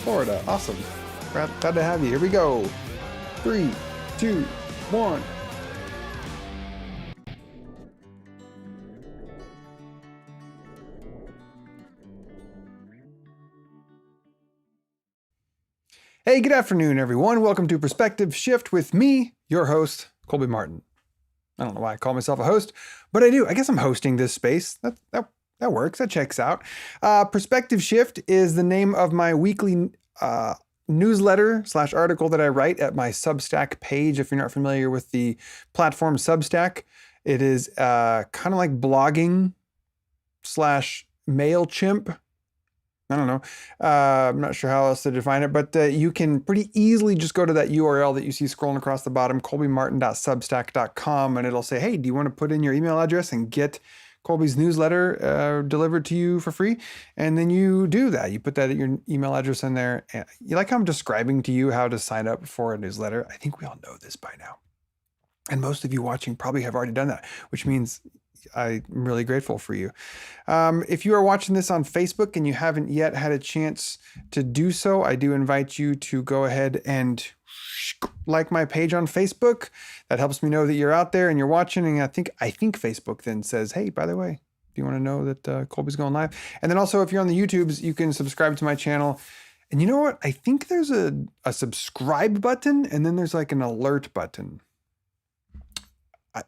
Florida. Awesome. Glad to have you. Here we go. 3, 2, 1. Hey, good afternoon, everyone. Welcome to Perspective Shift with me, your host, Colby Martin. I don't know why I call myself a host, but I do. I guess I'm hosting this space. That works. That checks out. Perspective Shift is the name of my weekly newsletter / article that I write at my Substack page. If you're not familiar with the platform Substack, it is kind of like blogging / MailChimp. I don't know. I'm not sure how else to define it, but you can pretty easily just go to that URL that you see scrolling across the bottom, colbymartin.substack.com, and it'll say, hey, do you want to put in your email address and get Colby's newsletter delivered to you for free? And then you do that. You put that your email address in there. And you like how I'm describing to you how to sign up for a newsletter? I think we all know this by now. And most of you watching probably have already done that, which means I'm really grateful for you. If you are watching this on Facebook and you haven't yet had a chance to do so, I do invite you to go ahead and like my page on Facebook. That helps me know that you're out there and you're watching. And I think Facebook then says, hey, by the way, do you want to know that Colby's going live? And then also, if you're on the YouTubes, you can subscribe to my channel. And you know what? I think there's a subscribe button, and then there's like an alert button.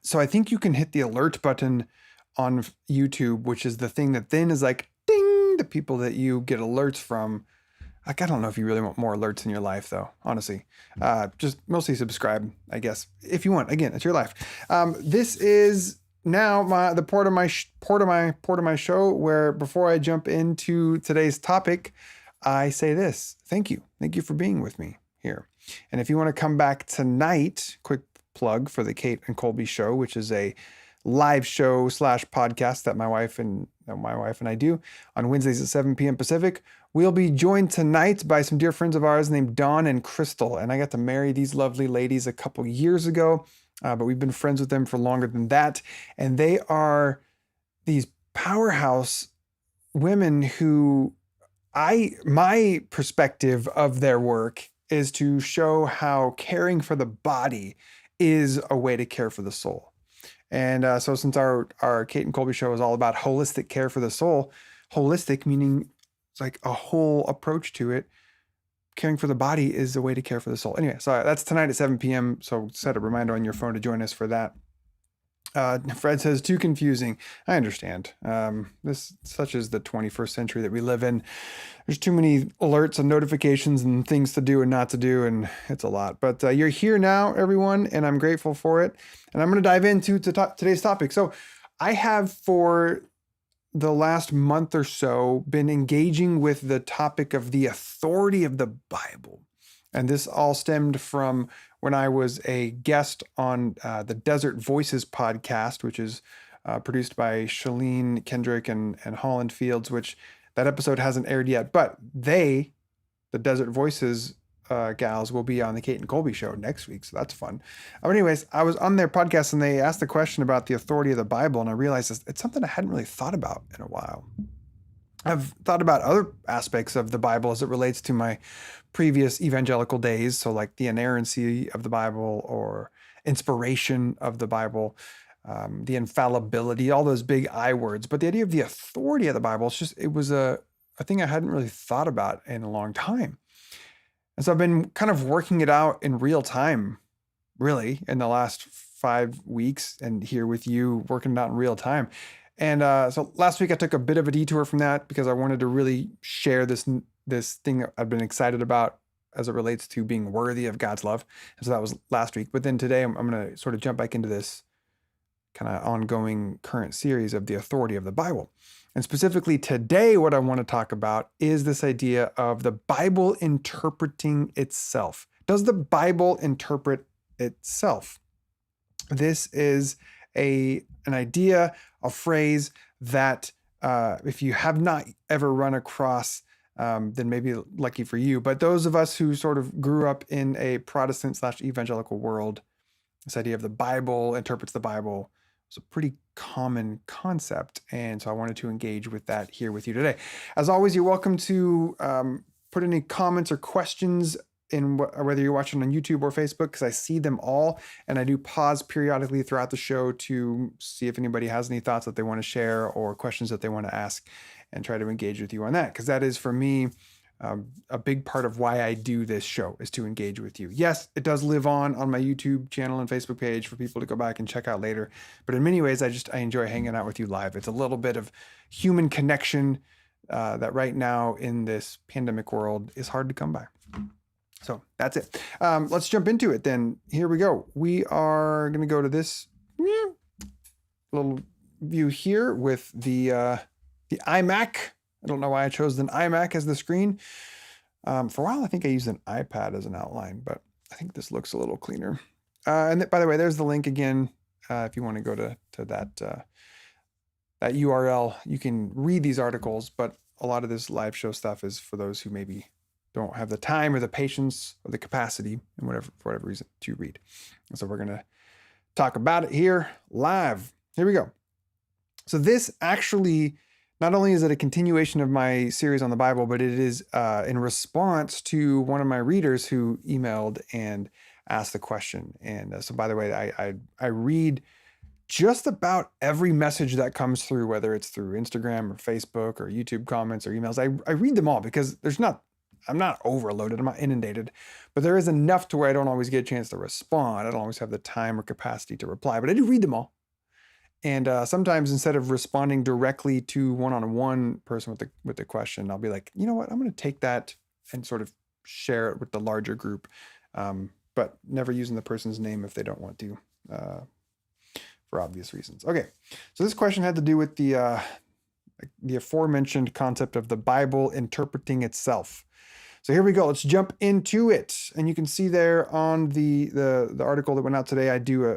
So I think you can hit the alert button on YouTube, which is the thing that then is like, ding, the people that you get alerts from. Like, I don't know if you really want more alerts in your life, though, honestly. Just mostly subscribe, I guess, if you want. Again, it's your life. This is now the port of my show, where before I jump into today's topic, I say this. Thank you. Thank you for being with me here. And if you want to come back tonight, quick plug for the Kate and Colby show, which is a live show / podcast that my wife and I do on Wednesdays at 7 p.m. Pacific. We'll be joined tonight by some dear friends of ours named Dawn and Crystal. And I got to marry these lovely ladies a couple years ago, but we've been friends with them for longer than that. And they are these powerhouse women who my perspective of their work is to show how caring for the body is a way to care for the soul. And so since our Kate and Colby show is all about holistic care for the soul, holistic meaning it's like a whole approach to it, caring for the body is a way to care for the soul. Anyway, so that's tonight at 7 p.m. So set a reminder on your phone to join us for that. Fred says, too confusing. I understand. Such is the 21st century that we live in. There's too many alerts and notifications and things to do and not to do, and it's a lot. But you're here now, everyone, and I'm grateful for it. And I'm going to dive into today's topic. So I have, for the last month or so, been engaging with the topic of the authority of the Bible. And this all stemmed from when I was a guest on the Desert Voices podcast, which is produced by Shalene Kendrick and Holland Fields, which that episode hasn't aired yet. But the Desert Voices gals, will be on the Kate and Colby show next week. So that's fun. Anyways, I was on their podcast and they asked the question about the authority of the Bible. And I realized it's something I hadn't really thought about in a while. I've thought about other aspects of the Bible as it relates to my previous evangelical days. So like the inerrancy of the Bible or inspiration of the Bible, the infallibility, all those big I words. But the idea of the authority of the Bible, it was a thing I hadn't really thought about in a long time. And so I've been kind of working it out in real time, really, in the last 5 weeks, and here with you working it out in real time. And so last week I took a bit of a detour from that because I wanted to really share this thing that I've been excited about as it relates to being worthy of God's love. And so that was last week. But then today I'm going to sort of jump back into this kind of ongoing current series of the authority of the Bible. And specifically today, what I want to talk about is this idea of the Bible interpreting itself. Does the Bible interpret itself? This is an idea, a phrase that if you have not ever run across, then maybe lucky for you. But those of us who sort of grew up in a Protestant / evangelical world, this idea of the Bible interprets the Bible was a pretty common concept. And so I wanted to engage with that here with you today. As always, you're welcome to put any comments or questions in whether you're watching on YouTube or Facebook, because I see them all, and I do pause periodically throughout the show to see if anybody has any thoughts that they want to share or questions that they want to ask, and try to engage with you on that, because that is, for me, a big part of why I do this show, is to engage with you. Yes, it does live on my YouTube channel and Facebook page for people to go back and check out later. But in many ways, I enjoy hanging out with you live. It's a little bit of human connection that right now in this pandemic world is hard to come by. So that's it. Let's jump into it then. Here we go. We are going to go to this little view here with the iMac. I don't know why I chose an iMac as the screen. For a while, I think I used an iPad as an outline, but I think this looks a little cleaner. And by the way, there's the link again. If you want to go to that URL, you can read these articles, but a lot of this live show stuff is for those who maybe don't have the time or the patience or the capacity, and for whatever reason, to read. And so we're going to talk about it here live. Here we go. So this actually, not only is it a continuation of my series on the Bible, but it is in response to one of my readers who emailed and asked the question. And so, by the way, I read just about every message that comes through, whether it's through Instagram or Facebook or YouTube comments or emails. I read them all, because I'm not overloaded, I'm not inundated, but there is enough to where I don't always get a chance to respond. I don't always have the time or capacity to reply, but I do read them all. And sometimes, instead of responding directly to one-on-one person with the question, I'll be like, you know what, I'm going to take that and sort of share it with the larger group, but never using the person's name if they don't want to, for obvious reasons. Okay, so this question had to do with the aforementioned concept of the Bible interpreting itself. So here we go. Let's jump into it. And you can see there on the article that went out today, I do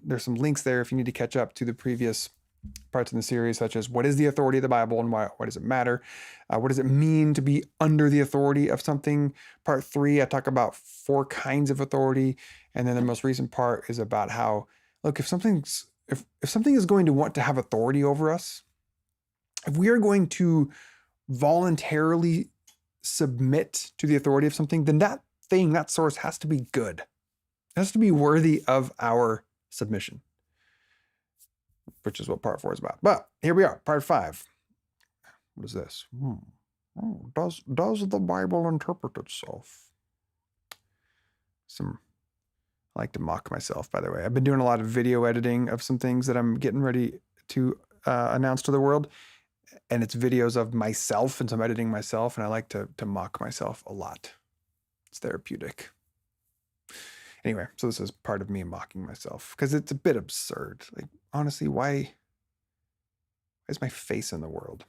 there's some links there if you need to catch up to the previous parts in the series, such as what is the authority of the Bible and why does it matter? What does it mean to be under the authority of something? Part 3, I talk about 4 kinds of authority. And then the most recent part is about how, look, if something is going to want to have authority over us, if we are going to voluntarily submit to the authority of something, then that source has to be good. It has to be worthy of our submission, which is what part 4 is about. But here we are, part 5. What is this? Does the Bible interpret itself? I like to mock myself, by the way. I've been doing a lot of video editing of some things that I'm getting ready to announce to the world. And it's videos of myself, and so I'm editing myself, and I like to mock myself a lot. It's therapeutic. Anyway, so this is part of me mocking myself, because it's a bit absurd. Like, honestly, why is my face in the world?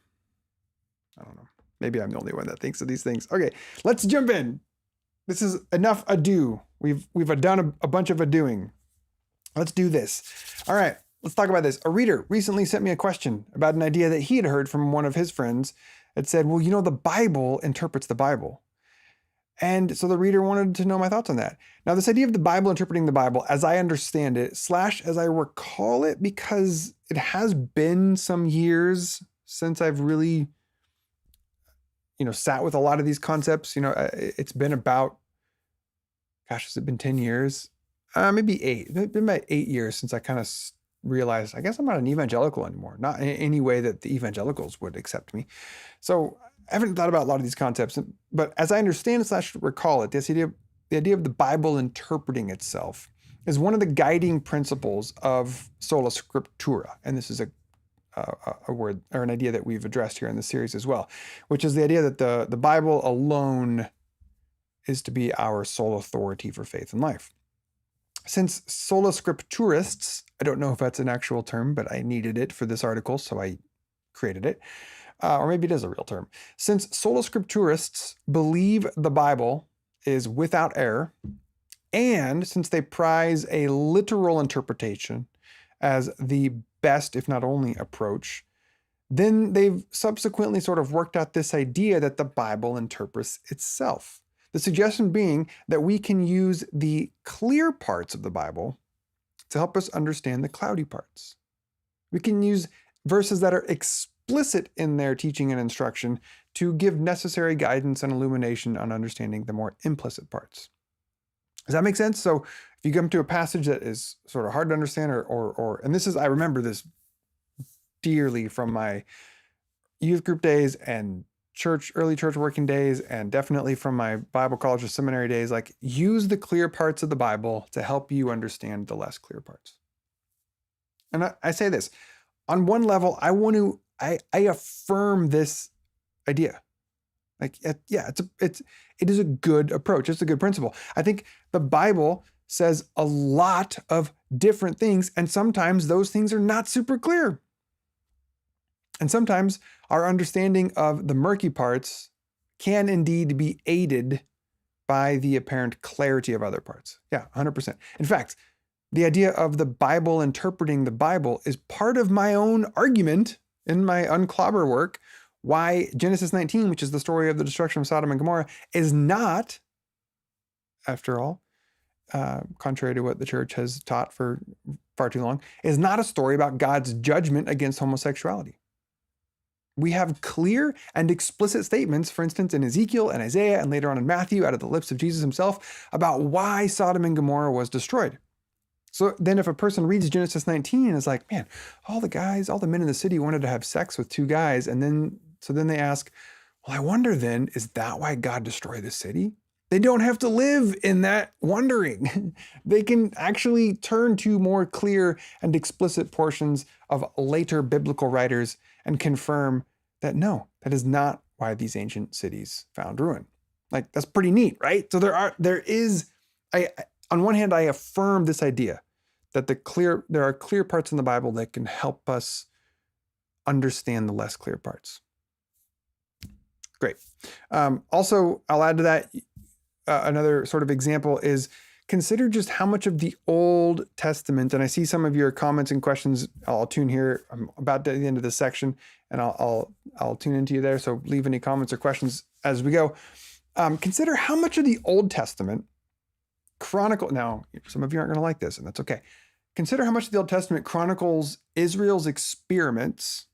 I don't know. Maybe I'm the only one that thinks of these things. Okay, let's jump in. This is enough ado. We've done a bunch of adoing. Let's do this. All right. Let's talk about this. A reader recently sent me a question about an idea that he had heard from one of his friends. It said, well, the Bible interprets the Bible. And so the reader wanted to know my thoughts on that. Now, this idea of the Bible interpreting the Bible, as I understand it, / as I recall it, because it has been some years since I've really, sat with a lot of these concepts. It's been about, has it been 10 years? Maybe 8. It's been about 8 years since I kind of realized, I guess I'm not an evangelical anymore, not in any way that the evangelicals would accept me. So I haven't thought about a lot of these concepts, but as I understand / recall it, the idea of the Bible interpreting itself is one of the guiding principles of sola scriptura. And this is a word or an idea that we've addressed here in the series as well, which is the idea that the Bible alone is to be our sole authority for faith and life. Since sola scripturists, I don't know if that's an actual term, but I needed it for this article, so I created it. Or maybe it is a real term. Since sola scripturists believe the Bible is without error, and since they prize a literal interpretation as the best, if not only, approach, then they've subsequently sort of worked out this idea that the Bible interprets itself. The suggestion being that we can use the clear parts of the Bible to help us understand the cloudy parts. We can use verses that are explicit in their teaching and instruction to give necessary guidance and illumination on understanding the more implicit parts. Does that make sense? So if you come to a passage that is sort of hard to understand and this is, I remember this dearly from my youth group days and early church working days, and definitely from my Bible college or seminary days, like use the clear parts of the Bible to help you understand the less clear parts. And I say this, on one level, I affirm this idea. Like, yeah, it is a good approach. It's a good principle. I think the Bible says a lot of different things, and sometimes those things are not super clear. And sometimes our understanding of the murky parts can indeed be aided by the apparent clarity of other parts. Yeah, 100%. In fact, the idea of the Bible interpreting the Bible is part of my own argument in my Unclobber work, why Genesis 19, which is the story of the destruction of Sodom and Gomorrah, is not, after all, contrary to what the church has taught for far too long, is not a story about God's judgment against homosexuality. We have clear and explicit statements, for instance, in Ezekiel and Isaiah and later on in Matthew, out of the lips of Jesus himself, about why Sodom and Gomorrah was destroyed. So then if a person reads Genesis 19 and is like, man, all the men in the city wanted to have sex with two guys. And then they ask, well, I wonder then, is that why God destroyed the city? They don't have to live in that wondering. They can actually turn to more clear and explicit portions of later biblical writers and confirm that no, that is not why these ancient cities found ruin. Like, that's pretty neat, right? So on one hand, I affirm this idea that there are clear parts in the Bible that can help us understand the less clear parts. Great. Also, I'll add to that, another sort of example is consider just how much of the Old Testament, and I see some of your comments and questions. I'll tune here. I'm about to the end of this section, and I'll tune into you there. So leave any comments or questions as we go. Consider how much of the Old Testament now, some of you aren't going to like this, and that's okay. Consider how much of the Old Testament chronicles Israel's experiments,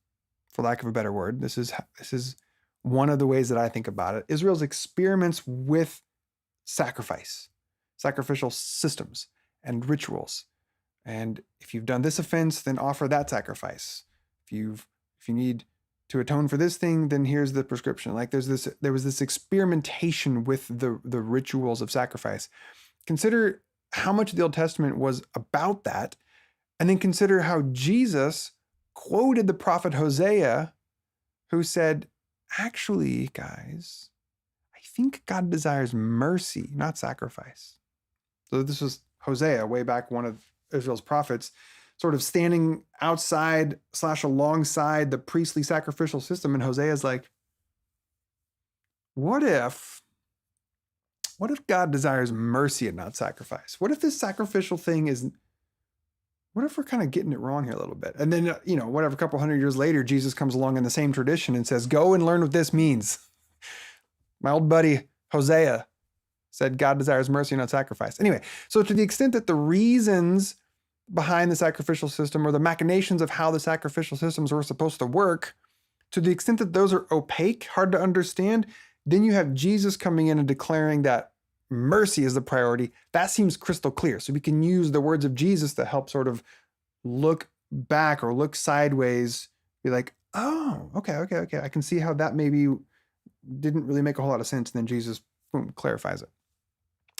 for lack of a better word. This is one of the ways that I think about it. Israel's experiments with sacrificial systems and rituals. And if you've done this offense, then offer that sacrifice. If you need to atone for this thing, then here's the prescription. Like there was this experimentation with the rituals of sacrifice. Consider how much of the Old Testament was about that, and then consider how Jesus quoted the prophet Hosea, who said, actually, guys, I think God desires mercy, not sacrifice. So this was Hosea, way back, one of Israel's prophets, sort of standing outside / alongside the priestly sacrificial system. And Hosea's like, what if God desires mercy and not sacrifice? What if this sacrificial thing what if we're kind of getting it wrong here a little bit? And then, a couple hundred years later, Jesus comes along in the same tradition and says, go and learn what this means. My old buddy Hosea said God desires mercy, not sacrifice. Anyway, so to the extent that the reasons behind the sacrificial system or the machinations of how the sacrificial systems were supposed to work, to the extent that those are opaque, hard to understand, then you have Jesus coming in and declaring that mercy is the priority. That seems crystal clear. So we can use the words of Jesus to help sort of look back or look sideways, be like, oh, okay. I can see how that maybe didn't really make a whole lot of sense. And then Jesus, boom, clarifies it.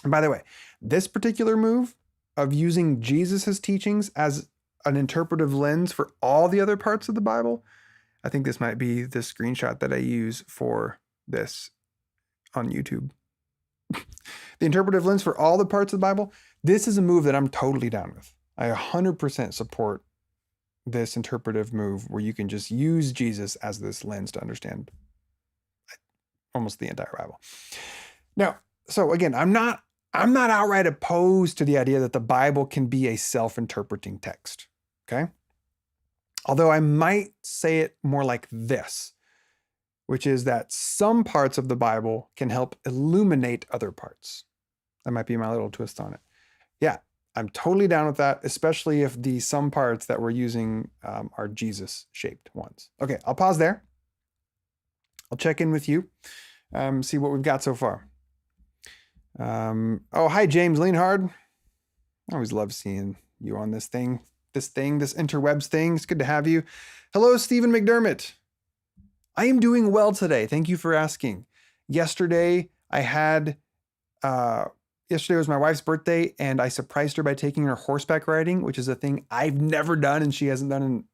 And by the way, this particular move of using Jesus's teachings as an interpretive lens for all the other parts of the Bible, I think this might be the screenshot that I use for this on YouTube. The interpretive lens for all the parts of the Bible, this is a move that I'm totally down with. I 100% support this interpretive move where you can just use Jesus as this lens to understand almost the entire Bible. Now, so again, I'm not outright opposed to the idea that the Bible can be a self-interpreting text, okay? Although I might say it more like this, which is that some parts of the Bible can help illuminate other parts. That might be my little twist on it. Yeah, I'm totally down with that, especially if the some parts that we're using are Jesus-shaped ones. Okay, I'll pause there. I'll check in with you, see what we've got so far. Oh, hi, James Leanhard. I always love seeing you on this interwebs thing. It's good to have you. Hello, Stephen McDermott. I am doing well today. Thank you for asking. Yesterday was my wife's birthday, and I surprised her by taking her horseback riding, which is a thing I've never done, and she hasn't done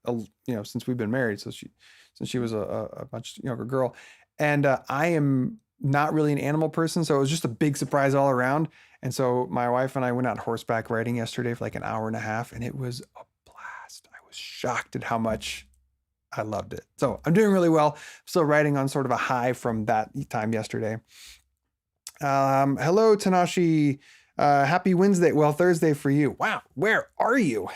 since we've been married. So since she was a much younger girl, and I am not really an animal person, so it was just a big surprise all around. And so my wife and I went out horseback riding yesterday for like an hour and a half, and it was a blast. I was shocked at how much I loved it. So I'm doing really well. Still riding on sort of a high from that time yesterday. Hello, Tanashi. Happy Wednesday. Well, Thursday for you. Wow. Where are you?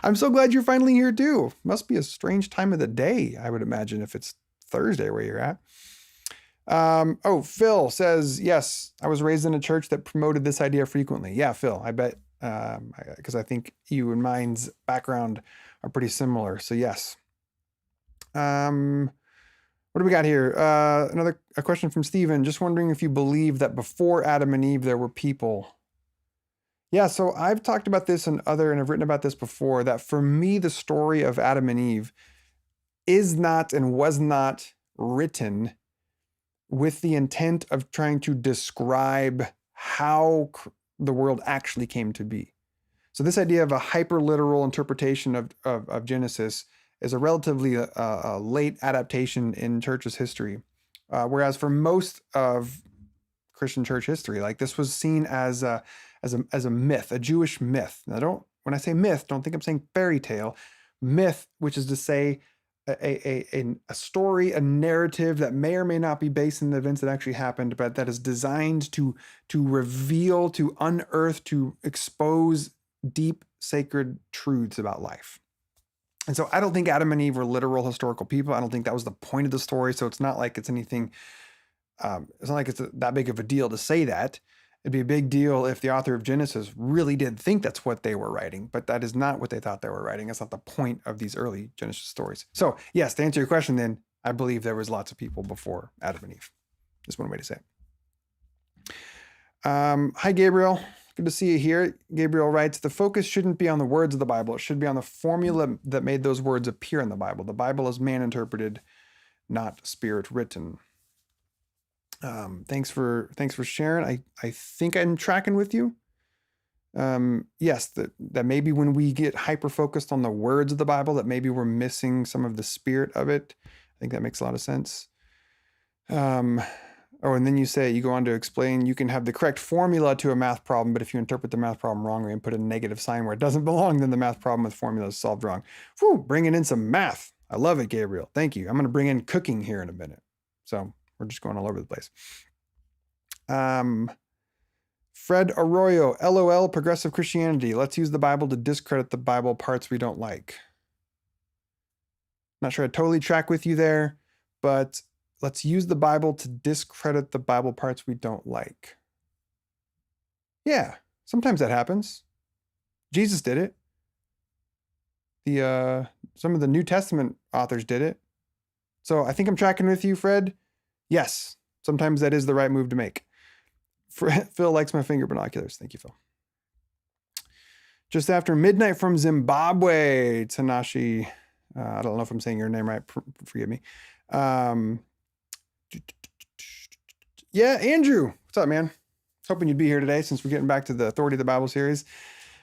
I'm so glad you're finally here too. Must be a strange time of the day, I would imagine, if it's Thursday where you're at. Phil says, yes, I was raised in a church that promoted this idea frequently. Yeah, Phil, I bet, because I think you and mine's background are pretty similar. So yes. What do we got here? A question from Stephen. Just wondering if you believe that before Adam and Eve, there were people. Yeah, so I've talked about this and I've written about this before, that for me, the story of Adam and Eve is not and was not written with the intent of trying to describe how the world actually came to be. So this idea of a hyper-literal interpretation of Genesis is a relatively late adaptation in church's history. Whereas for most of Christian church history, like this was seen as a myth, a Jewish myth. Now when I say myth, don't think I'm saying fairy tale. Myth, which is to say a story, a narrative that may or may not be based in the events that actually happened, but that is designed to reveal, to unearth, to expose deep sacred truths about life. And so I don't think Adam and Eve were literal historical people. I don't think that was the point of the story. So it's not like it's anything, it's not like it's that big of a deal to say that. It'd be a big deal if the author of Genesis really did think that's what they were writing, but that is not what they thought they were writing. That's not the point of these early Genesis stories. So yes, to answer your question then, I believe there was lots of people before Adam and Eve. Just one way to say it. Hi, Gabriel. Good to see you here. Gabriel writes, the focus shouldn't be on the words of the Bible. It should be on the formula that made those words appear in the Bible. The Bible is man interpreted, not spirit written. Thanks for sharing. I think I'm tracking with you. Yes, that maybe when we get hyper focused on the words of the Bible, that maybe we're missing some of the spirit of it. I think that makes a lot of sense. And then you go on to explain, you can have the correct formula to a math problem, but if you interpret the math problem wrongly and put a negative sign where it doesn't belong, then the math problem with formula is solved wrong. Whew, bringing in some math. I love it, Gabriel. Thank you. I'm going to bring in cooking here in a minute. So we're just going all over the place. Fred Arroyo, LOL, progressive Christianity. Let's use the Bible to discredit the Bible parts we don't like. Not sure I totally track with you there, but let's use the Bible to discredit the Bible parts we don't like. Yeah, sometimes that happens. Jesus did it. Some of the New Testament authors did it. So I think I'm tracking with you, Fred. Yes, sometimes that is the right move to make. Phil likes my finger binoculars. Thank you, Phil. Just after midnight from Zimbabwe, Tanashi. I don't know if I'm saying your name right. Forgive me. Yeah, Andrew. What's up, man? I was hoping you'd be here today since we're getting back to the Authority of the Bible series.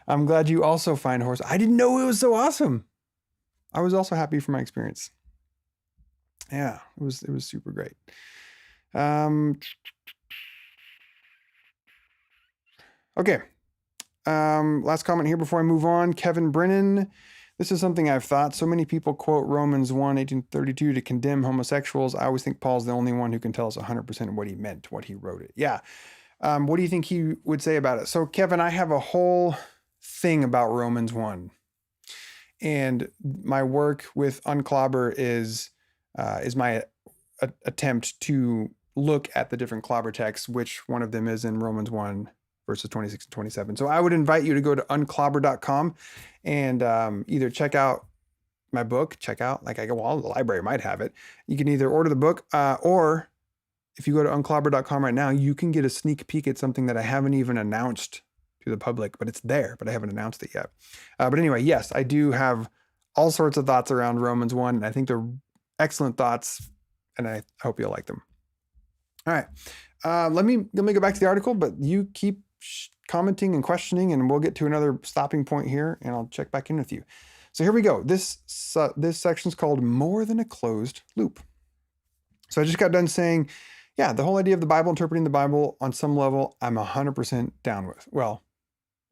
I'm glad you also find horse. I didn't know it was so awesome. I was also happy for my experience. Yeah, it was super great. Okay. Last comment here before I move on. Kevin Brennan. This is something I've thought. So many people quote Romans 1:18-32 to condemn homosexuals. I always think Paul's the only one who can tell us 100% what he meant, what he wrote it. Yeah. What do you think he would say about it? So, Kevin, I have a whole thing about Romans 1. And my work with Unclobber is my attempt to look at the different clobber texts, which one of them is in Romans 1. verses 26 and 27. So I would invite you to go to unclobber.com and either check out my book, well, the library might have it. You can either order the book or if you go to unclobber.com right now, you can get a sneak peek at something that I haven't even announced to the public, but it's there, but I haven't announced it yet. But anyway, yes, I do have all sorts of thoughts around Romans 1, and I think they're excellent thoughts, and I hope you'll like them. All right, let me go back to the article, but you keep commenting and questioning, and we'll get to another stopping point here, and I'll check back in with you. So here we go. This section is called More Than a Closed Loop. So I just got done saying, yeah, the whole idea of the Bible, interpreting the Bible on some level, I'm 100% down with. Well,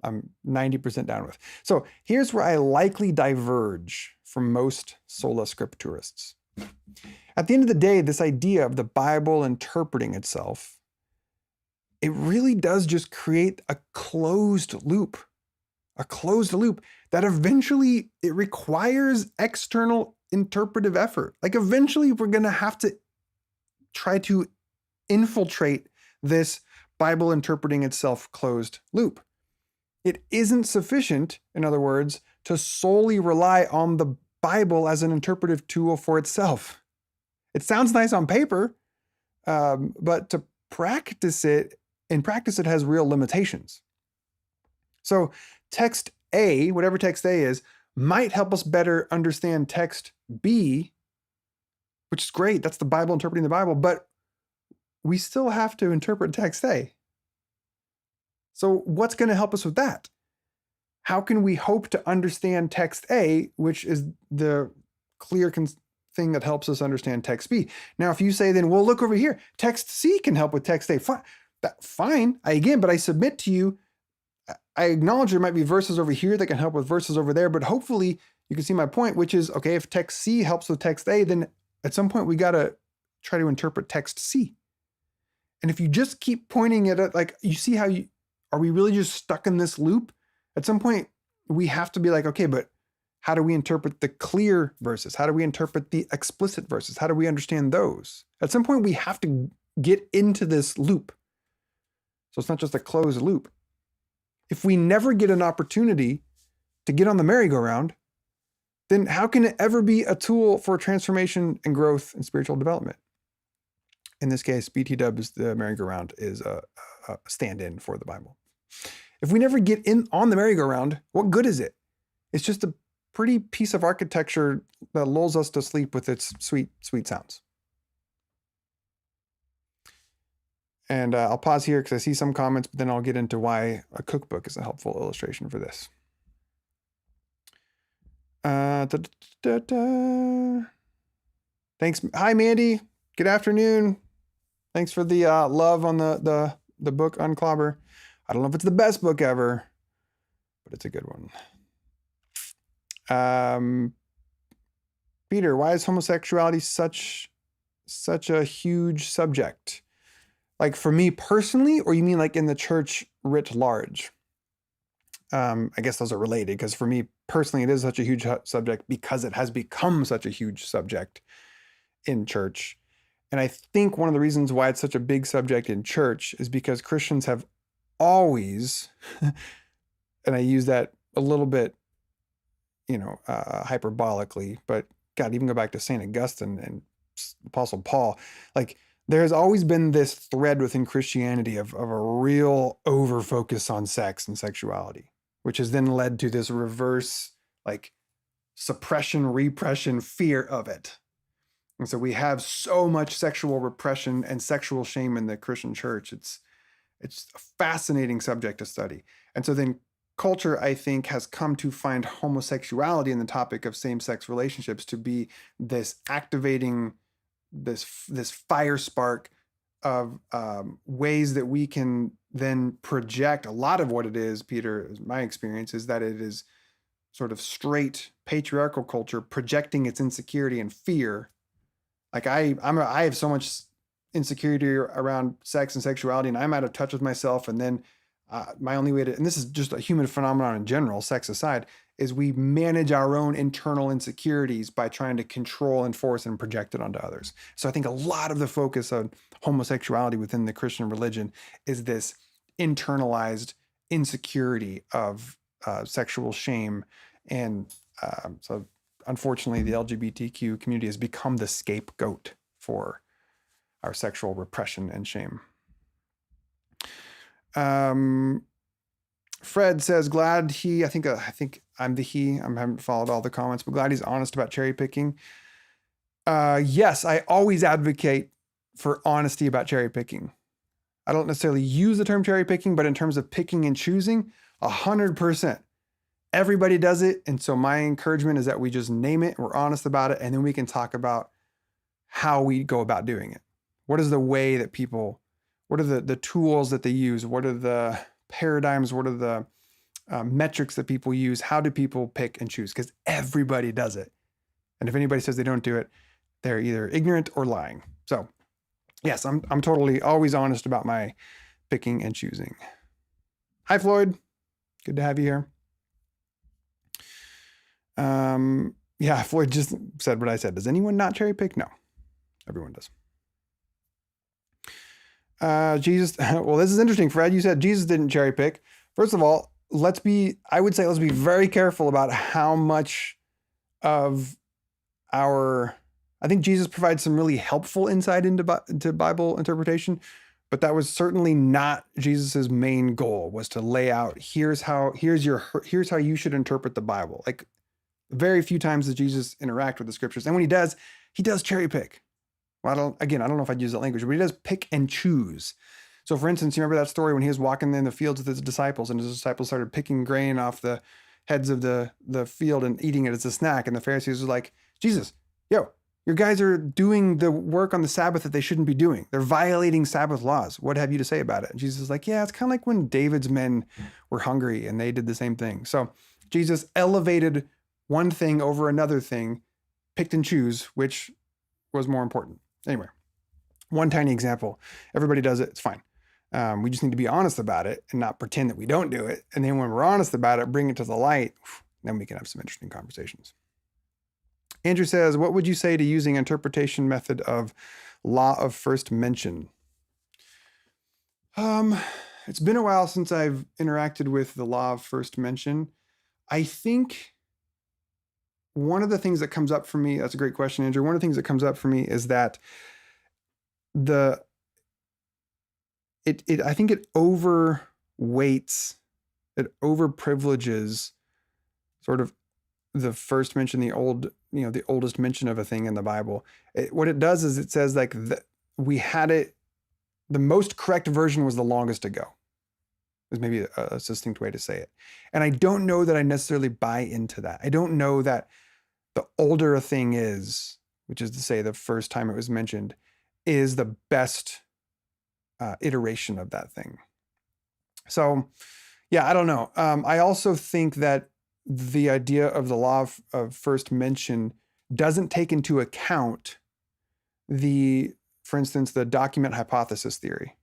I'm 90% down with. So here's where I likely diverge from most sola scripturists. At the end of the day, this idea of the Bible interpreting itself, it really does just create a closed loop that eventually it requires external interpretive effort. Like eventually we're going to have to try to infiltrate this Bible interpreting itself closed loop. It isn't sufficient, in other words, to solely rely on the Bible as an interpretive tool for itself. It sounds nice on paper, but to practice it, in practice, it has real limitations. So text A, whatever text A is, might help us better understand text B, which is great. That's the Bible interpreting the Bible, but we still have to interpret text A. So what's going to help us with that? How can we hope to understand text A, which is the clear thing that helps us understand text B? Now, if you say, then, well, look over here, text C can help with text A. Fine. But I submit to you, I acknowledge there might be verses over here that can help with verses over there, but hopefully you can see my point, which is, okay, if text C helps with text A, then at some point we got to try to interpret text C. And if you just keep pointing at it, like, you see how are we really just stuck in this loop? At some point, we have to be like, okay, but how do we interpret the clear verses? How do we interpret the explicit verses? How do we understand those? At some point, we have to get into this loop. So it's not just a closed loop. If we never get an opportunity to get on the merry-go-round, then how can it ever be a tool for transformation and growth and spiritual development? In this case, BT Dubs, the merry-go-round, is a stand-in for the Bible. If we never get in on the merry-go-round, what good is it? It's just a pretty piece of architecture that lulls us to sleep with its sweet, sweet sounds. And I'll pause here because I see some comments, but then I'll get into why a cookbook is a helpful illustration for this. Thanks. Hi, Mandy. Good afternoon. Thanks for the love on the book Unclobber. I don't know if it's the best book ever, but it's a good one. Peter, why is homosexuality such a huge subject? Like for me personally, or you mean like in the church writ large? I guess those are related, because for me personally, it is such a huge subject because it has become such a huge subject in church. And I think one of the reasons why it's such a big subject in church is because Christians have always, and I use that a little bit, hyperbolically, but God, even go back to St. Augustine and Apostle Paul, like there has always been this thread within Christianity of a real over-focus on sex and sexuality, which has then led to this reverse, like suppression, repression, fear of it. And so we have so much sexual repression and sexual shame in the Christian church. It's a fascinating subject to study. And so then culture, I think, has come to find homosexuality in the topic of same-sex relationships to be this activating, this fire spark of ways that we can then project a lot of what it is. Peter, my experience is that it is sort of straight patriarchal culture projecting its insecurity and fear. Like I have so much insecurity around sex and sexuality, and I'm out of touch with myself. And then my only way to, and this is just a human phenomenon in general, sex aside, is we manage our own internal insecurities by trying to control, enforce, and project it onto others. So I think a lot of the focus on homosexuality within the Christian religion is this internalized insecurity of sexual shame. And so unfortunately, the LGBTQ community has become the scapegoat for our sexual repression and shame. Fred says, glad I think I'm the he. I haven't followed all the comments, but glad he's honest about cherry picking. Yes, I always advocate for honesty about cherry picking. I don't necessarily use the term cherry picking, but in terms of picking and choosing, 100%. Everybody does it. And so my encouragement is that we just name it, we're honest about it, and then we can talk about how we go about doing it. What is the way that people, what are the tools that they use? What are the paradigms? What are the metrics that people use? How do people pick and choose? Because everybody does it. And if anybody says they don't do it, they're either ignorant or lying. So yes, I'm totally always honest about my picking and choosing. Hi, Floyd. Good to have you here. Yeah, Floyd just said what I said. Does anyone not cherry pick? No, everyone does. Jesus, well, this is interesting, Fred. You said Jesus didn't cherry pick. First of all, let's be very careful about how much of I think Jesus provides some really helpful insight into Bible interpretation, but that was certainly not Jesus's main goal, was to lay out, here's how you should interpret the Bible. Like, very few times does Jesus interact with the scriptures. And when he does cherry pick. Well, I don't know if I'd use that language, but he does pick and choose. So for instance, you remember that story when he was walking in the fields with his disciples, and his disciples started picking grain off the heads of the field and eating it as a snack. And the Pharisees were like, Jesus, your guys are doing the work on the Sabbath that they shouldn't be doing. They're violating Sabbath laws. What have you to say about it? And Jesus is like, yeah, it's kind of like when David's men were hungry and they did the same thing. So Jesus elevated one thing over another thing, picked and choose, which was more important. Anyway, one tiny example. Everybody does it. It's fine. We just need to be honest about it and not pretend that we don't do it. And then when we're honest about it, bring it to the light, then we can have some interesting conversations. Andrew says, what would you say to using interpretation method of law of first mention? It's been a while since I've interacted with the law of first mention. I think one of the things that comes up for me, that's a great question, Andrew. One of the things that comes up for me is that I think it overweights, it overprivileges sort of the first mention, the oldest mention of a thing in the Bible. What it does is it says like we had it, the most correct version was the longest to go. Is maybe a succinct way to say it. And I don't know that I necessarily buy into that. I don't know that the older a thing is, which is to say the first time it was mentioned, is the best iteration of that thing. So yeah, I don't know. I also think that the idea of the law of first mention doesn't take into account for instance, the document hypothesis theory,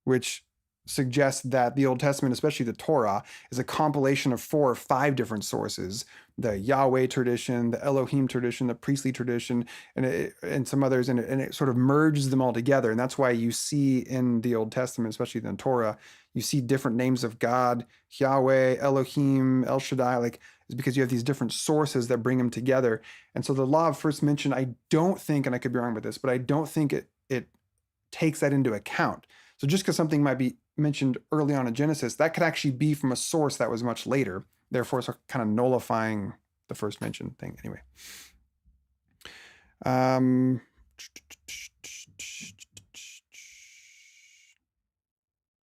which suggests that the Old Testament, especially the Torah, is a compilation of 4 or 5 different sources: the Yahweh tradition, the Elohim tradition, the priestly tradition, and some others, and it sort of merges them all together. And that's why you see in the Old Testament, especially in Torah, you see different names of God: Yahweh, Elohim, El Shaddai. Like, it's because you have these different sources that bring them together. And so the law of first mention, I don't think, and I could be wrong with this, but I don't think it takes that into account. So just because something might be mentioned early on in Genesis, that could actually be from a source that was much later. Therefore, it's kind of nullifying the first mention thing. Anyway.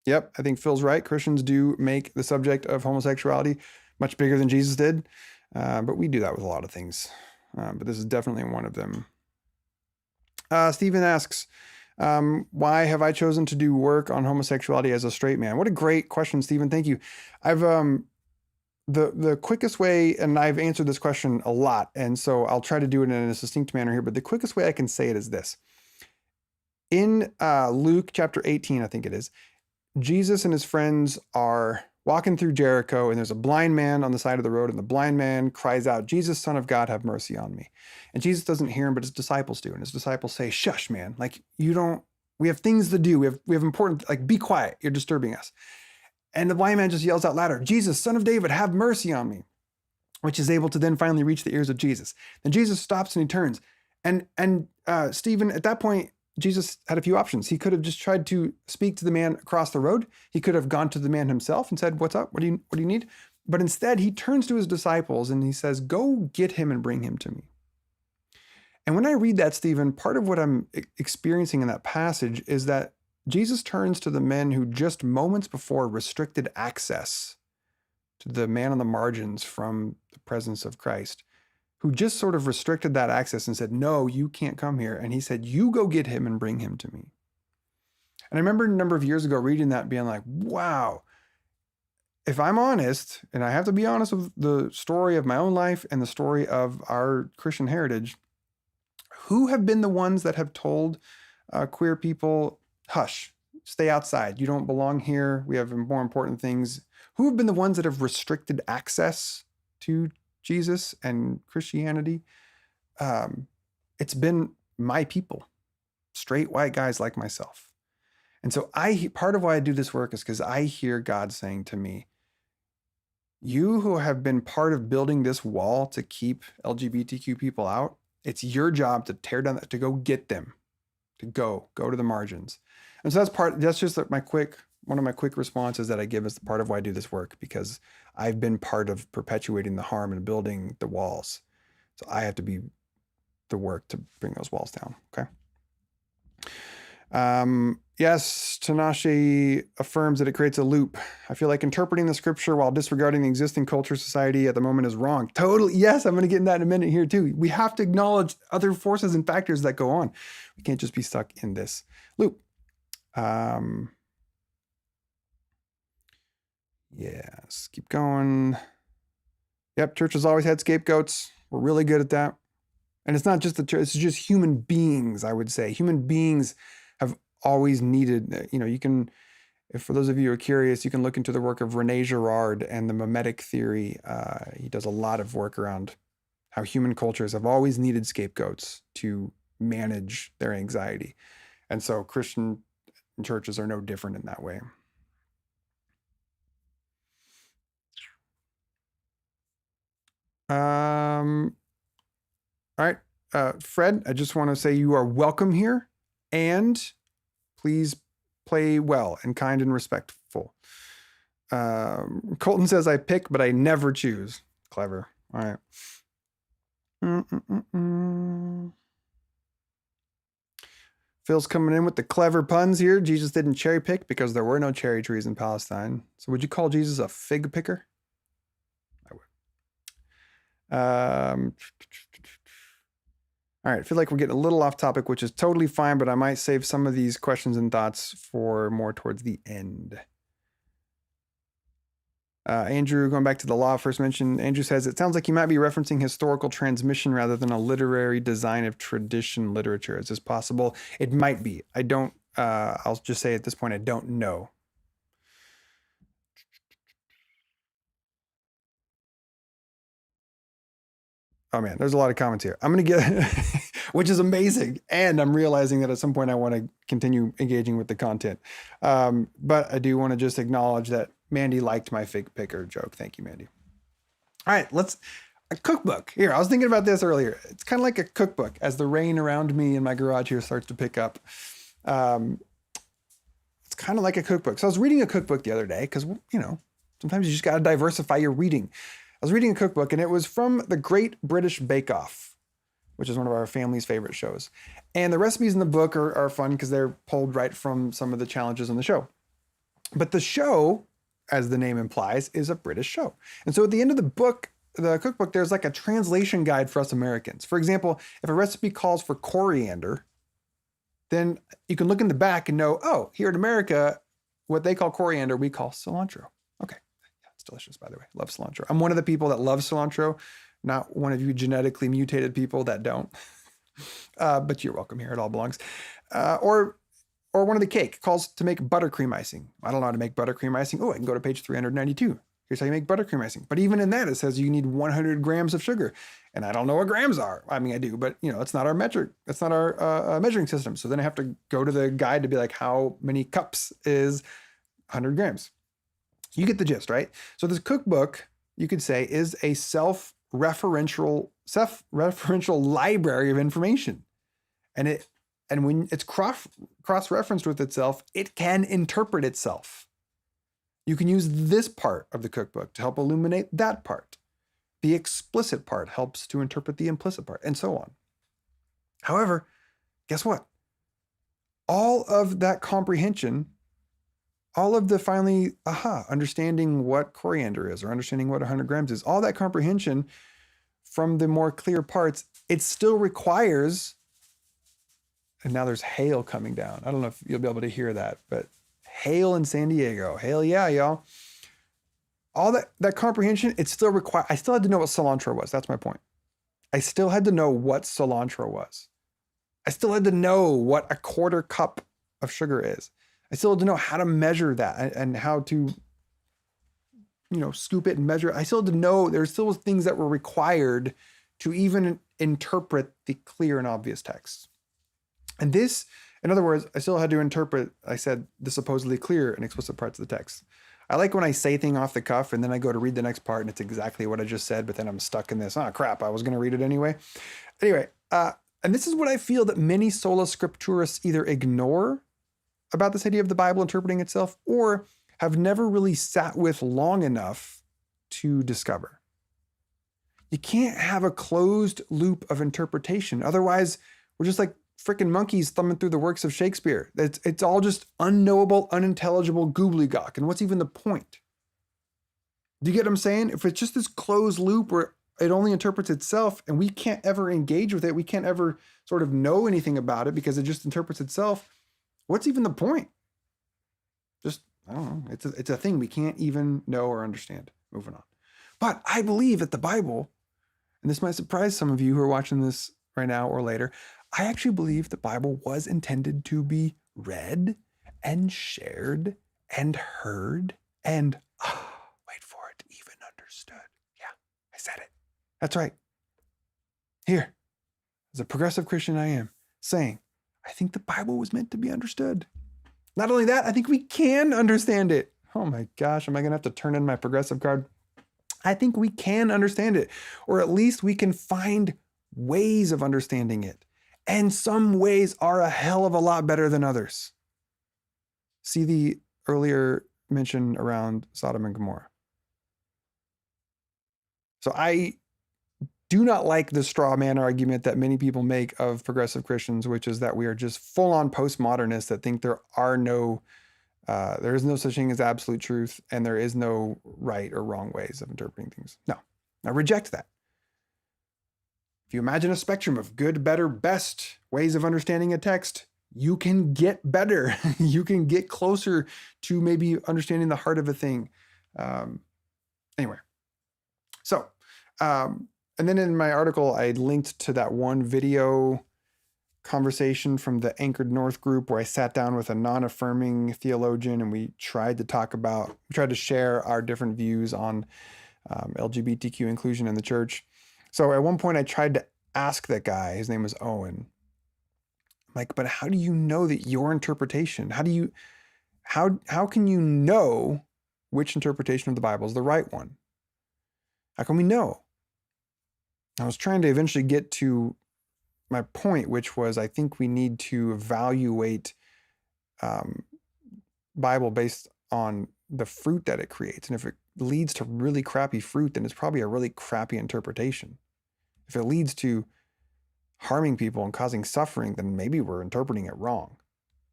Yep, I think Phil's right. Christians do make the subject of homosexuality much bigger than Jesus did. But we do that with a lot of things. But this is definitely one of them. Stephen asks, why have I chosen to do work on homosexuality as a straight man? What a great question, Stephen. Thank you. I've the quickest way, and I've answered this question a lot, and so I'll try to do it in a succinct manner here, but the quickest way I can say it is this. In Luke chapter 18, I think it is, Jesus and his friends are walking through Jericho, and there's a blind man on the side of the road, and the blind man cries out, "Jesus, Son of God, have mercy on me." And Jesus doesn't hear him, but his disciples do. And his disciples say, "Shush, man, like you don't We have things to do. We have important, like, be quiet. You're disturbing us. And the blind man just yells out louder, Jesus, Son of David, have mercy on me, which is able to then finally reach the ears of Jesus. Then Jesus stops and he turns. And Stephen, at that point, Jesus had a few options. He could have just tried to speak to the man across the road. He could have gone to the man himself and said, what's up? What do you need? But instead, he turns to his disciples and he says, go get him and bring him to me. And when I read that, Stephen, part of what I'm experiencing in that passage is that Jesus turns to the men who just moments before restricted access to the man on the margins from the presence of Christ, who just sort of restricted that access and said, no, you can't come here. And he said, you go get him and bring him to me. And I remember a number of years ago reading that, being like, wow, if I'm honest, and I have to be honest with the story of my own life and the story of our Christian heritage, who have been the ones that have told queer people, hush, stay outside, you don't belong here, we have more important things? Who have been the ones that have restricted access to Jesus and Christianity? It's been my people, straight white guys like myself. And so part of why I do this work is because I hear God saying to me, you who have been part of building this wall to keep LGBTQ people out, it's your job to tear down that, to go get them, to go to the margins. And so that's just one of my quick responses that I give as part of why I do this work, because I've been part of perpetuating the harm and building the walls. So I have to be the work to bring those walls down. Okay. Yes, Tanashi affirms that it creates a loop. I feel like interpreting the scripture while disregarding the existing culture society at the moment is wrong. Totally. Yes, I'm going to get in that in a minute here too. We have to acknowledge other forces and factors that go on. We can't just be stuck in this loop. Yes, keep going. Yep, church has always had scapegoats. We're really good at that. And it's not just the church, it's just human beings, I would say. Human beings have always needed, you can, for those of you who are curious, you can look into the work of René Girard and the mimetic theory. He does a lot of work around how human cultures have always needed scapegoats to manage their anxiety. And so Christian churches are no different in that way. All right. Fred, I just want to say you are welcome here, and please play well and kind and respectful. Colton says, I pick, but I never choose. Clever. All right. Phil's coming in with the clever puns here. Jesus didn't cherry pick because there were no cherry trees in Palestine. So would you call Jesus a fig picker? I would. All right, I feel like we're getting a little off topic, which is totally fine, but I might save some of these questions and thoughts for more towards the end. Andrew, going back to the law first mentioned, Andrew says, it sounds like you might be referencing historical transmission rather than a literary design of tradition literature. Is this possible? It might be. I don't, I'll just say at this point, I don't know. Oh man, there's a lot of comments here. I'm going to get, which is amazing. And I'm realizing that at some point I want to continue engaging with the content. But I do want to just acknowledge that Mandy liked my fig picker joke. Thank you, Mandy. All right, a cookbook. Here, I was thinking about this earlier. It's kind of like a cookbook as the rain around me in my garage here starts to pick up. It's kind of like a cookbook. So I was reading a cookbook the other day because, sometimes you just got to diversify your reading. I was reading a cookbook and it was from the Great British Bake Off, which is one of our family's favorite shows. And the recipes in the book are fun because they're pulled right from some of the challenges on the show. But the show, as the name implies, is a British show. And so at the end of the book, the cookbook, there's like a translation guide for us Americans. For example, if a recipe calls for coriander, then you can look in the back and know, oh, here in America, what they call coriander, we call cilantro. Okay. Yeah, it's delicious, by the way. Love cilantro. I'm one of the people that loves cilantro, not one of you genetically mutated people that don't. But you're welcome here. It all belongs. Or one of the cake calls to make buttercream icing. I don't know how to make buttercream icing. Oh, I can go to page 392. Here's how you make buttercream icing. But even in that, it says you need 100 grams of sugar. And I don't know what grams are. I mean, I do, but it's not our metric. That's not our measuring system. So then I have to go to the guide to be like, how many cups is 100 grams? You get the gist, right? So this cookbook, you could say, is a self-referential library of information. And when it's cross-referenced with itself, it can interpret itself. You can use this part of the cookbook to help illuminate that part. The explicit part helps to interpret the implicit part, and so on. However, guess what? All of that comprehension, all of the finally, understanding what coriander is or understanding what 100 grams is, all that comprehension from the more clear parts, it still requires, and now there's hail coming down. I don't know if you'll be able to hear that, but hail in San Diego. Hail yeah, y'all. All that comprehension, it still requires, I still had to know what cilantro was. That's my point. I still had to know what cilantro was. I still had to know what a quarter cup of sugar is. I still had to know how to measure that and how to, scoop it and measure it. I still had to know there's still things that were required to even interpret the clear and obvious text. And this, in other words, I still had to interpret, I said, the supposedly clear and explicit parts of the text. I like when I say thing off the cuff and then I go to read the next part and it's exactly what I just said, but then I'm stuck in this. Oh, crap, I was going to read it anyway. Anyway, and this is what I feel that many sola scripturists either ignore about this idea of the Bible interpreting itself or have never really sat with long enough to discover. You can't have a closed loop of interpretation. Otherwise, we're just like freaking monkeys thumbing through the works of Shakespeare. It's all just unknowable, unintelligible gobbledygook. And what's even the point? Do you get what I'm saying? If it's just this closed loop where it only interprets itself and we can't ever engage with it, we can't ever sort of know anything about it because it just interprets itself, what's even the point? Just, I don't know. It's a thing we can't even know or understand. Moving on. But I believe that the Bible, and this might surprise some of you who are watching this right now or later, I actually believe the Bible was intended to be read and shared and heard and, wait for it, even understood. Yeah, I said it. That's right. Here, as a progressive Christian I am, saying, I think the Bible was meant to be understood. Not only that, I think we can understand it. Oh my gosh, am I going to have to turn in my progressive card? I think we can understand it, or at least we can find ways of understanding it. And some ways are a hell of a lot better than others. See the earlier mention around Sodom and Gomorrah. So I do not like the straw man argument that many people make of progressive Christians, which is that we are just full-on postmodernists that think there is no such thing as absolute truth and there is no right or wrong ways of interpreting things. No, I reject that. If you imagine a spectrum of good, better, best ways of understanding a text, you can get better. You can get closer to maybe understanding the heart of a thing. Anyway, so, and then in my article, I linked to that one video conversation from the Anchored North group where I sat down with a non-affirming theologian and we tried to share our different views on LGBTQ inclusion in the church. So at one point I tried to ask that guy, his name was Owen, like, but how do you know that your interpretation, how can you know which interpretation of the Bible is the right one? How can we know? I was trying to eventually get to my point, which was, I think we need to evaluate Bible based on the fruit that it creates. And if it leads to really crappy fruit, then it's probably a really crappy interpretation. If it leads to harming people and causing suffering, then maybe we're interpreting it wrong.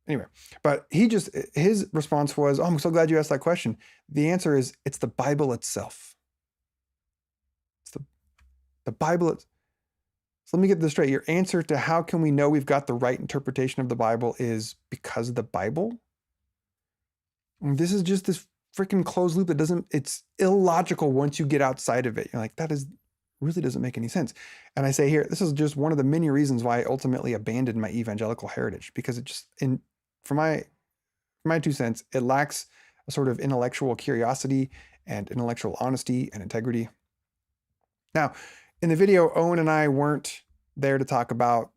Anyway, but his response was, oh, I'm so glad you asked that question. The answer is, it's the Bible itself. It's the Bible. So let me get this straight. Your answer to how can we know we've got the right interpretation of the Bible is because of the Bible? And this is just this freaking closed loop that it's illogical once you get outside of it. You're like, really doesn't make any sense. And I say here, this is just one of the many reasons why I ultimately abandoned my evangelical heritage, because it just, for my 2 cents, it lacks a sort of intellectual curiosity. and intellectual honesty and integrity. Now, in the video, Owen and I weren't there to talk about,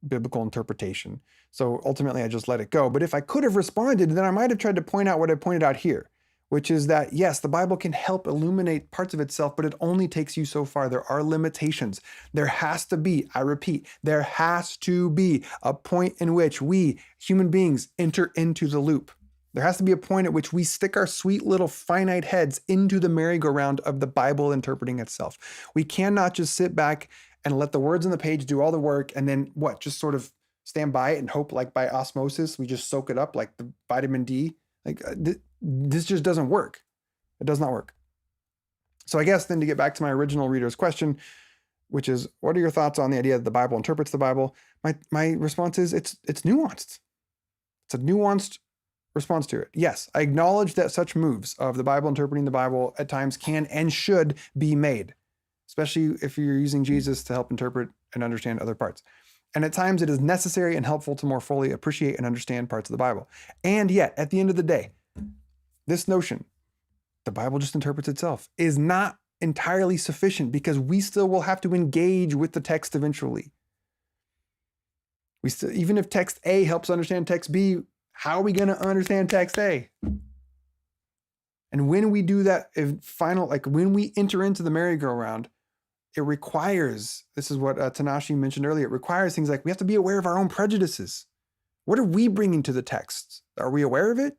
biblical interpretation. So ultimately, I just let it go. But if I could have responded, then I might have tried to point out what I pointed out here, which is that, yes, the Bible can help illuminate parts of itself, but it only takes you so far. There are limitations. There has to be, I repeat, there has to be a point in which we, human beings, enter into the loop. There has to be a point at which we stick our sweet little finite heads into the merry-go-round of the Bible interpreting itself. We cannot just sit back and let the words on the page do all the work and then just sort of stand by it and hope like by osmosis, we just soak it up like the vitamin D. This just doesn't work. It does not work. So I guess then to get back to my original reader's question, which is, what are your thoughts on the idea that the Bible interprets the Bible? My response is it's nuanced. It's a nuanced response to it. Yes, I acknowledge that such moves of the Bible interpreting the Bible at times can and should be made, especially if you're using Jesus to help interpret and understand other parts. And at times it is necessary and helpful to more fully appreciate and understand parts of the Bible. And yet, at the end of the day, this notion, the Bible just interprets itself, is not entirely sufficient because we still will have to engage with the text eventually. Even if text A helps understand text B, how are we going to understand text A? And when we do that, when we enter into the merry-go-round, it requires, this is what Tanashi mentioned earlier, it requires things like we have to be aware of our own prejudices. What are we bringing to the text? Are we aware of it?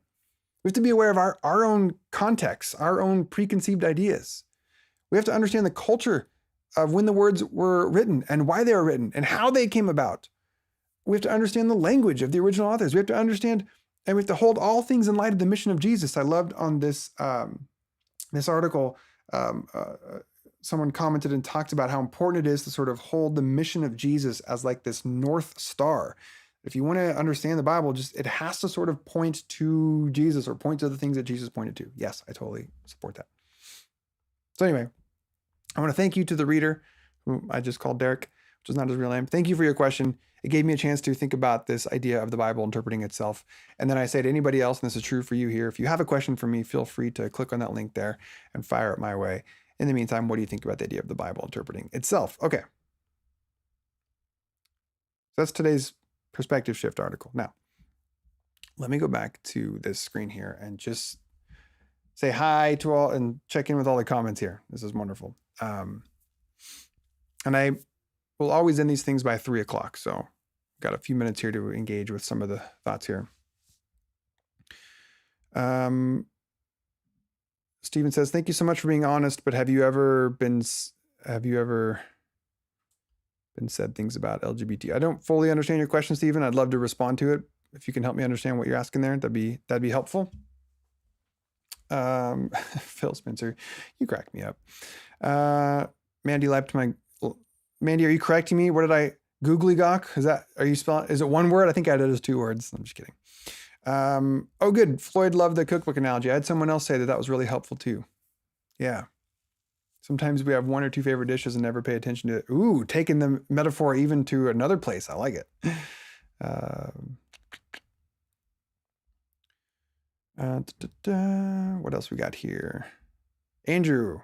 We have to be aware of our own context, our own preconceived ideas. We have to understand the culture of when the words were written and why they were written and how they came about. We have to understand the language of the original authors. We have to understand, and we have to hold all things in light of the mission of Jesus. I loved on this article, someone commented and talked about how important it is to sort of hold the mission of Jesus as like this North Star. If you want to understand the Bible, it has to sort of point to Jesus or point to the things that Jesus pointed to. Yes, I totally support that. So anyway, I want to thank you to the reader, who I just called Derek, which is not his real name. Thank you for your question. It gave me a chance to think about this idea of the Bible interpreting itself. And then I say to anybody else, and this is true for you here, if you have a question for me, feel free to click on that link there and fire it my way. In the meantime, what do you think about the idea of the Bible interpreting itself? Okay. So that's today's perspective shift article. Now, let me go back to this screen here and just say hi to all and check in with all the comments here. This is wonderful. And I will always end these things by 3 o'clock. So got a few minutes here to engage with some of the thoughts here. Stephen says, thank you so much for being honest, but have you ever been said things about LGBT? I don't fully understand your question, Stephen. I'd love to respond to it. If you can help me understand what you're asking there, that'd be helpful. Phil Spencer, you cracked me up. Mandy, Mandy, are you correcting me? What did I googly gawk? Is it one word? I think I did it as 2 words. I'm just kidding. Oh, good. Floyd loved the cookbook analogy. I had someone else say that was really helpful too. Yeah. Sometimes we have 1 or 2 favorite dishes and never pay attention to it. Ooh, taking the metaphor even to another place. I like it. What else we got here? Andrew.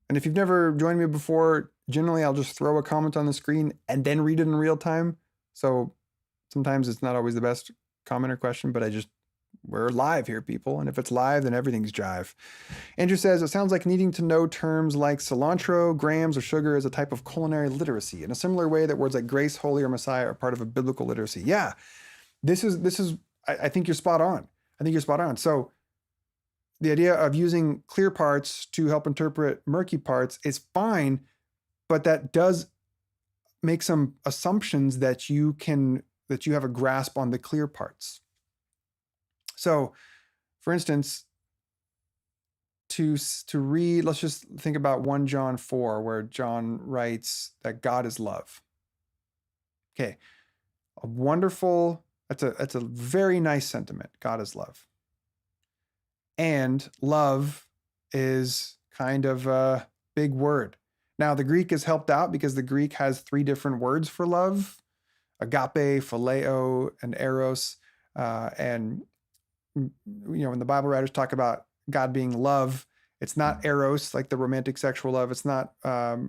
And if you've never joined me before, generally I'll just throw a comment on the screen and then read it in real time. So sometimes it's not always the best comment or question, but we're live here, people. And if it's live, then everything's jive. Andrew says, it sounds like needing to know terms like cilantro, grams, or sugar is a type of culinary literacy in a similar way that words like grace, holy, or Messiah are part of a biblical literacy. Yeah, I think you're spot on. So the idea of using clear parts to help interpret murky parts is fine, but that does make some assumptions that you have a grasp on the clear parts. So, for instance, to read, let's just think about 1 John 4, where John writes that God is love. Okay, that's a very nice sentiment. God is love. And love is kind of a big word. Now, the Greek is helped out because the Greek has 3 different words for love: agape, phileo, and eros. And when the Bible writers talk about God being love. It's not eros, like the romantic sexual love. It's not what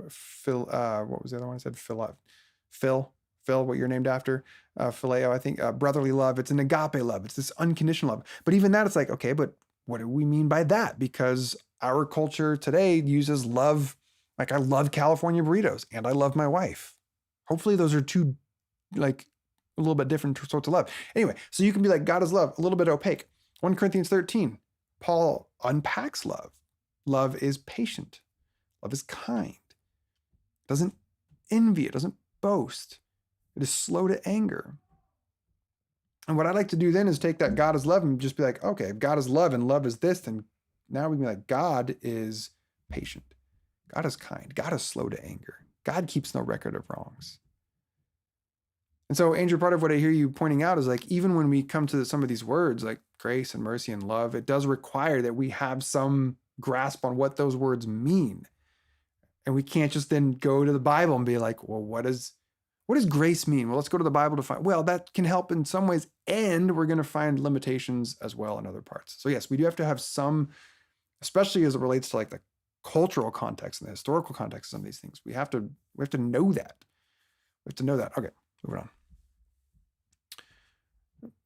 was the other one I said? Phil, what you're named after. Phileo, I think, brotherly love. It's an agape love. It's this unconditional love. But even that, it's like, okay, but what do we mean by that? Because our culture today uses love. Like, I love California burritos and I love my wife. Hopefully those are two, like, a little bit different sorts of love. Anyway, so you can be like, God is love, a little bit opaque. 1 Corinthians 13, Paul unpacks love. Love is patient. Love is kind. It doesn't envy. It doesn't boast. It is slow to anger. And what I like to do then is take that God is love and just be like, okay, if God is love and love is this, then now we can be like, God is patient. God is kind. God is slow to anger. God keeps no record of wrongs. And so, Andrew, part of what I hear you pointing out is like, even when we come to some of these words like grace and mercy and love, it does require that we have some grasp on what those words mean. And we can't just then go to the Bible and be like, well, what does grace mean? Well, let's go to the Bible to find, well, that can help in some ways, and we're going to find limitations as well in other parts. So yes, we do have to have some, especially as it relates to like the cultural context and the historical context of some of these things. We have to know that. We have to know that. Okay, moving on.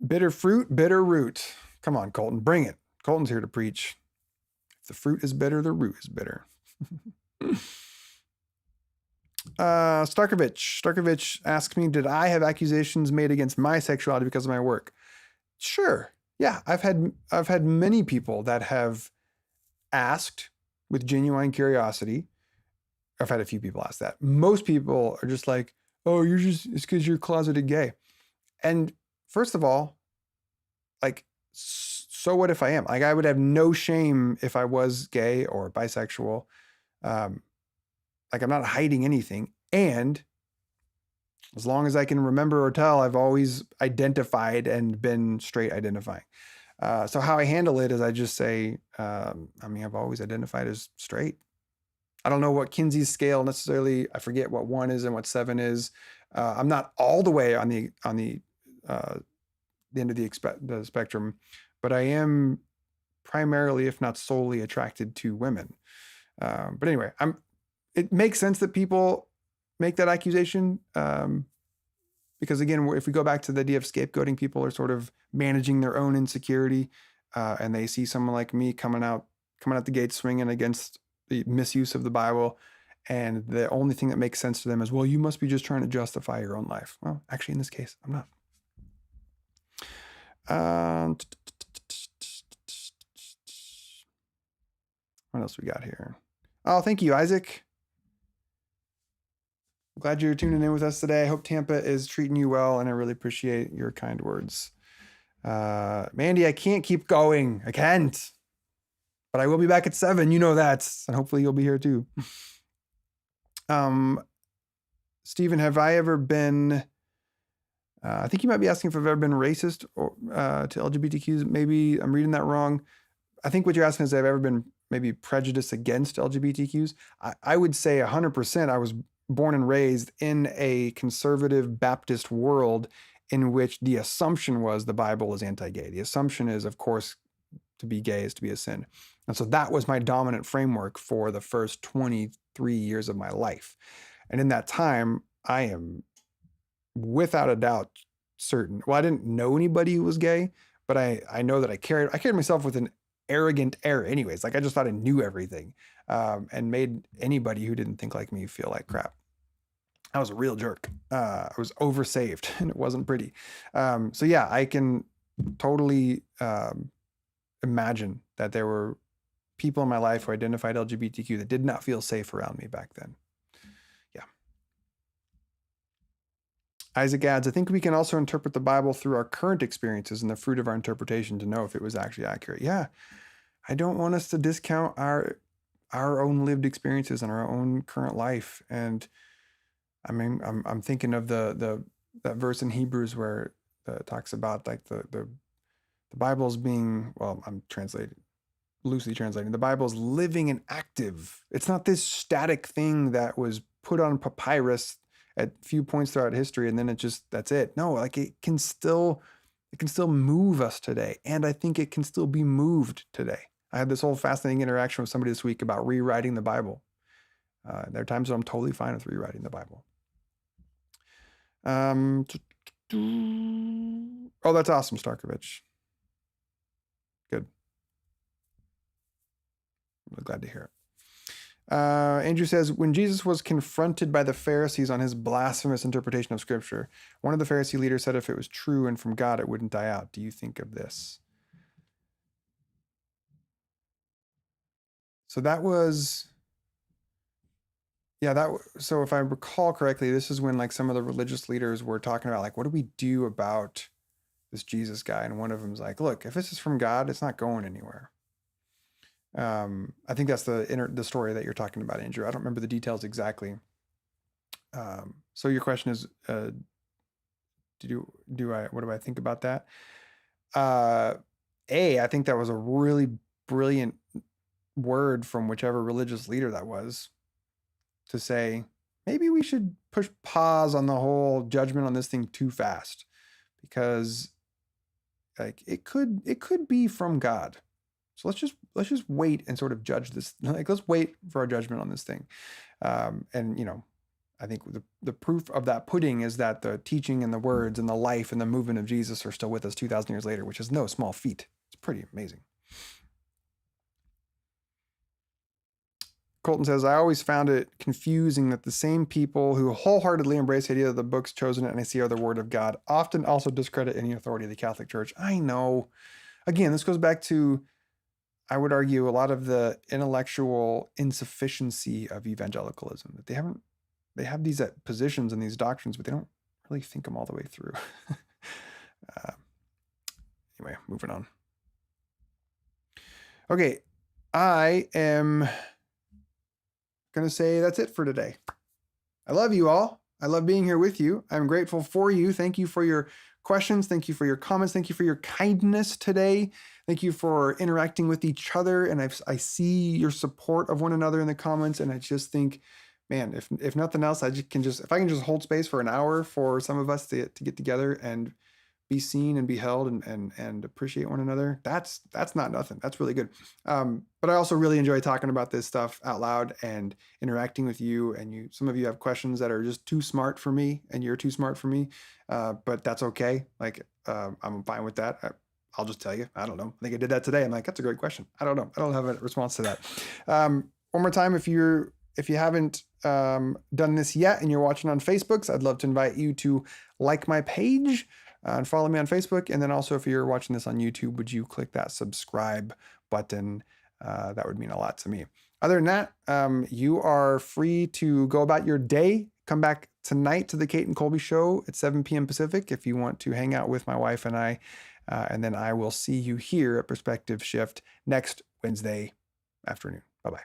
Bitter fruit, bitter root. Come on, Colton, bring it. Colton's here to preach. If the fruit is bitter, the root is bitter. Starkovich asks me, did I have accusations made against my sexuality because of my work? Sure. Yeah, I've had many people that have asked with genuine curiosity. I've had a few people ask that. Most people are just like, oh, it's because you're closeted gay. And first of all, like, so what if I am? Like, I would have no shame if I was gay or bisexual. Like, I'm not hiding anything. And as long as I can remember or tell, I've always identified and been straight identifying. So how I handle it is I just say, I've always identified as straight. I don't know what Kinsey's scale necessarily. I forget what 1 is and what 7 is. I'm not all the way on the end of the spectrum, but I am primarily, if not solely, attracted to women. But anyway, it makes sense that people make that accusation, because again, if we go back to the idea of scapegoating, people are sort of managing their own insecurity, and they see someone like me coming out the gate swinging against the misuse of the Bible, and the only thing that makes sense to them is, well, you must be just trying to justify your own life. Well, actually, in this case, I'm not. What else we got here? Oh, thank you, Isaac. I'm glad you're tuning in with us today. I hope Tampa is treating you well, and I really appreciate your kind words. Mandy, I can't keep going. I can't. But I will be back at 7. You know that. And hopefully you'll be here too. Stephen, have I ever been... I think you might be asking if I've ever been racist or to LGBTQs. Maybe I'm reading that wrong. I think what you're asking is, have I ever been maybe prejudiced against LGBTQs? I would say 100%. I was born and raised in a conservative Baptist world in which the assumption was the Bible is anti-gay. The assumption is, of course, to be gay is to be a sin. And so that was my dominant framework for the first 23 years of my life. And in that time, I am without a doubt certain. Well, I didn't know anybody who was gay, but I know that I carried myself with an arrogant air anyways. Like, I just thought I knew everything, and made anybody who didn't think like me feel like crap. I was a real jerk. I was oversaved and it wasn't pretty. So yeah, I can totally imagine that there were people in my life who identified LGBTQ that did not feel safe around me back then. Yeah. Isaac adds, I think we can also interpret the Bible through our current experiences and the fruit of our interpretation to know if it was actually accurate. Yeah. I don't want us to discount our own lived experiences and our own current life. And I mean, I'm thinking of that verse in Hebrews where it talks about like the Bible's being, well, I'm loosely translating. The Bible's living and active. It's not this static thing that was put on papyrus at few points throughout history and then that's it. No, like it can still move us today. And I think it can still be moved today. I had this whole fascinating interaction with somebody this week about rewriting the Bible. There are times when I'm totally fine with rewriting the Bible. Oh, that's awesome, Starkovich. Good. I'm really glad to hear it. Andrew says, when Jesus was confronted by the Pharisees on his blasphemous interpretation of Scripture, one of the Pharisee leaders said if it was true and from God, it wouldn't die out. Do you think of this? So that was... Yeah, so if I recall correctly, this is when like some of the religious leaders were talking about like, what do we do about this Jesus guy? And one of them's like, look, if this is from God, it's not going anywhere. I think that's the story that you're talking about, Andrew. I don't remember the details exactly. So your question is, what do I think about that? I think that was a really brilliant word from whichever religious leader that was, to say, maybe we should push pause on the whole judgment on this thing too fast, because like it could be from God. So let's just wait and sort of judge this. Like, let's wait for our judgment on this thing. And you know, I think the proof of that pudding is that the teaching and the words and the life and the movement of Jesus are still with us 2,000 years later, which is no small feat. It's pretty amazing. Colton says, I always found it confusing that the same people who wholeheartedly embrace the idea that the books chosen at NAC are the word of God often also discredit any authority of the Catholic Church. I know. Again, this goes back to, I would argue, a lot of the intellectual insufficiency of evangelicalism. That they have these positions and these doctrines, but they don't really think them all the way through. Anyway, moving on. Okay, I am going to say that's it for today. I love you all. I love being here with you. I'm grateful for you. Thank you for your questions. Thank you for your comments. Thank you for your kindness today. Thank you for interacting with each other. And I see your support of one another in the comments. And I just think, man, if nothing else, if I can just hold space for an hour for some of us to get together and be seen and be held and appreciate one another, that's not nothing. That's really good. But I also really enjoy talking about this stuff out loud and interacting with you. And some of you have questions that are just too smart for me, and you're too smart for me. But that's okay. Like, I'm fine with that. I'll just tell you, I don't know. I think I did that today. I'm like, that's a great question. I don't know. I don't have a response to that. One more time, if you haven't done this yet and you're watching on Facebook, I'd love to invite you to like my page and follow me on Facebook. And then also, if you're watching this on YouTube, would you click that subscribe button? That would mean a lot to me. Other than that, you are free to go about your day. Come back tonight to the Kate and Colby show at 7 p.m. Pacific if you want to hang out with my wife and I. And then I will see you here at Perspective Shift next Wednesday afternoon. Bye-bye.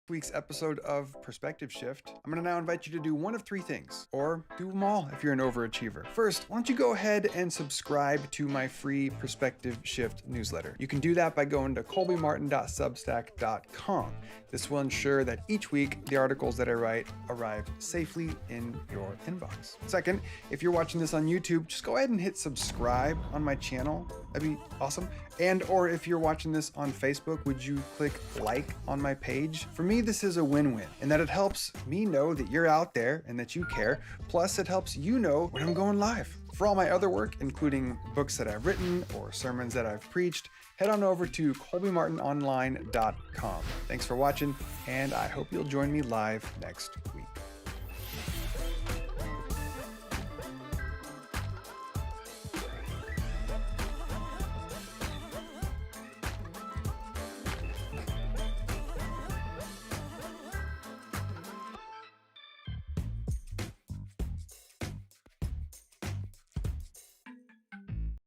Week's episode of Perspective Shift, I'm going to now invite you to do one of three things, or do them all if you're an overachiever. First, why don't you go ahead and subscribe to my free Perspective Shift newsletter. You can do that by going to colbymartin.substack.com. This will ensure that each week the articles that I write arrive safely in your inbox. Second, if you're watching this on YouTube, just go ahead and hit subscribe on my channel. That'd be awesome. And or if you're watching this on Facebook, would you click like on my page? For me, this is a win-win, in that it helps me know that you're out there and that you care. Plus, it helps you know when I'm going live. For all my other work, including books that I've written or sermons that I've preached, head on over to colbymartinonline.com. Thanks for watching, and I hope you'll join me live next week.